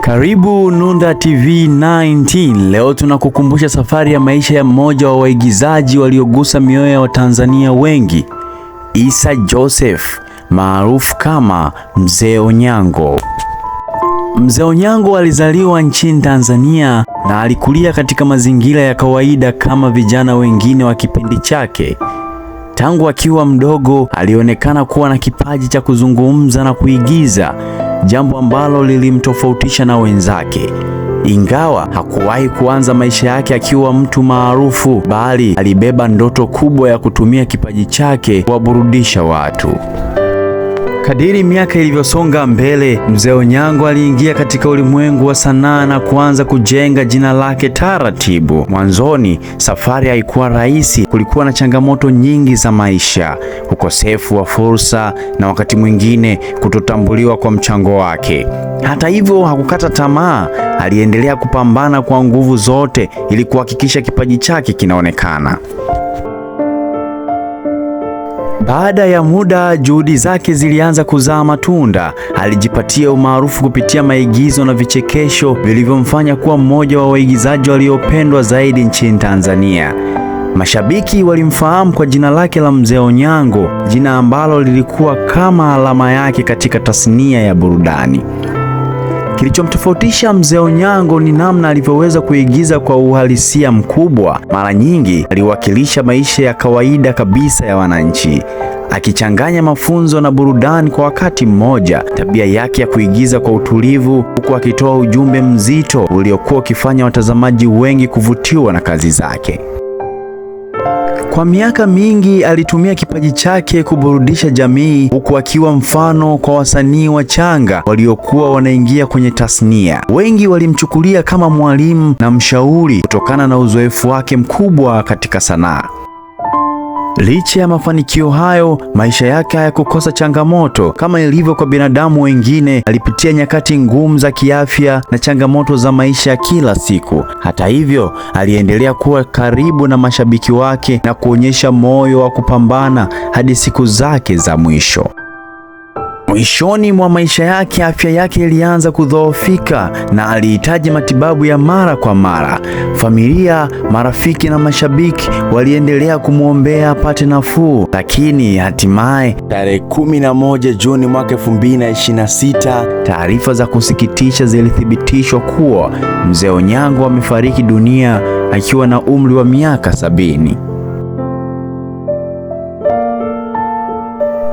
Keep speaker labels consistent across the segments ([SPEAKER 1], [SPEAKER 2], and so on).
[SPEAKER 1] Karibu Nunda TV 19. Leo tunakukumbusha safari ya maisha ya mmoja wa waigizaji waliogusa mioyo ya Watanzania wengi, Issa Joseph, maarufu kama Mzee Onyango. Mzee Onyango alizaliwa nchini Tanzania na alikulia katika mazingira ya kawaida kama vijana wengine wa kipindi chake. Tangu akiwa mdogo alionekana kuwa na kipaji cha kuzungumza na kuigiza, jambo ambalo lilimtofautisha na wenzake. Ingawa hakuwahi kuanza maisha yake akiwa mtu maarufu, bali alibeba ndoto kubwa ya kutumia kipaji chake kuwaburudisha watu. Kadiri miaka ilivyosonga mbele, Mzee Onyango aliingia katika ulimwengu wa sanaa na kuanza kujenga jina lake taratibu. Mwanzoni, safari haikuwa rahisi. Kulikuwa na changamoto nyingi za maisha, ukosefu wa fursa na wakati mwingine kutotambuliwa kwa mchango wake. Hata hivyo, hakukata tamaa. Aliendelea kupambana kwa nguvu zote ili kuhakikisha kipaji chake kinaonekana. Baada ya muda, juhudi zake zilianza kuzaa matunda. Alijipatia umaarufu kupitia maigizo na vichekesho vilivyomfanya kuwa mmoja wa waigizaji waliopendwa zaidi nchini Tanzania. Mashabiki walimfahamu kwa jina lake la Mzee Onyango, jina ambalo lilikuwa kama alama yake katika tasnia ya burudani. Kilichomtofautisha Mzee Onyango ni namna alivyoweza kuigiza kwa uhalisia mkubwa. Mara nyingi aliwakilisha maisha ya kawaida kabisa ya wananchi, akichanganya mafunzo na burudani kwa wakati mmoja. Tabia yake ya kuigiza kwa utulivu huku akitoa ujumbe mzito uliokuwa ukifanya watazamaji wengi kuvutiwa na kazi zake. Kwa miaka mingi alitumia kipaji chake kuburudisha jamii, huku akiwa mfano kwa wasanii wachanga waliokuwa wanaingia kwenye tasnia. Wengi walimchukulia kama mwalimu na mshauri kutokana na uzoefu wake mkubwa katika sanaa. Licha ya mafanikio hayo, maisha yake hayakukosa changamoto. Kama ilivyo kwa binadamu wengine, alipitia nyakati ngumu za kiafya na changamoto za maisha ya kila siku. Hata hivyo, aliendelea kuwa karibu na mashabiki wake na kuonyesha moyo wa kupambana hadi siku zake za mwisho. Mwishoni mwa maisha yake, afya yake ilianza kudhoofika na alihitaji matibabu ya mara kwa mara. Familia, marafiki na mashabiki waliendelea kumwombea apate nafuu, lakini hatimaye tarehe 11 Juni mwaka 2026, taarifa za kusikitisha zilithibitishwa kuwa Mzee Onyango amefariki dunia akiwa na umri wa miaka 70.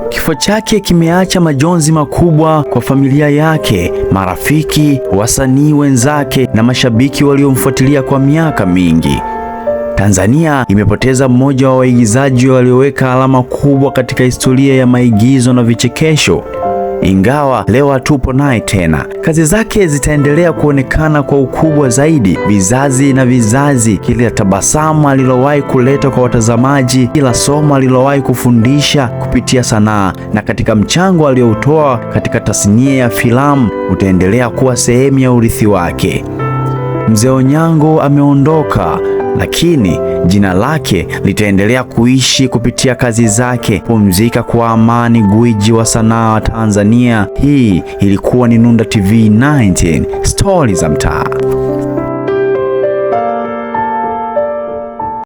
[SPEAKER 1] Kifo chake kimeacha majonzi makubwa kwa familia yake, marafiki, wasanii wenzake na mashabiki waliomfuatilia kwa miaka mingi. Tanzania imepoteza mmoja wa waigizaji walioweka alama kubwa katika historia ya maigizo na vichekesho. Ingawa leo hatupo naye tena, kazi zake zitaendelea kuonekana kwa ukubwa zaidi, vizazi na vizazi. Kila tabasamu alilowahi kuleta kwa watazamaji, kila somo alilowahi kufundisha kupitia sanaa na katika mchango aliyoutoa katika tasnia ya filamu utaendelea kuwa sehemu ya urithi wake. Mzee Onyango ameondoka, lakini jina lake litaendelea kuishi kupitia kazi zake. Pumzika kwa amani, gwiji wa sanaa wa Tanzania. Hii ilikuwa ni Nunda TV 19, stori za mtaa.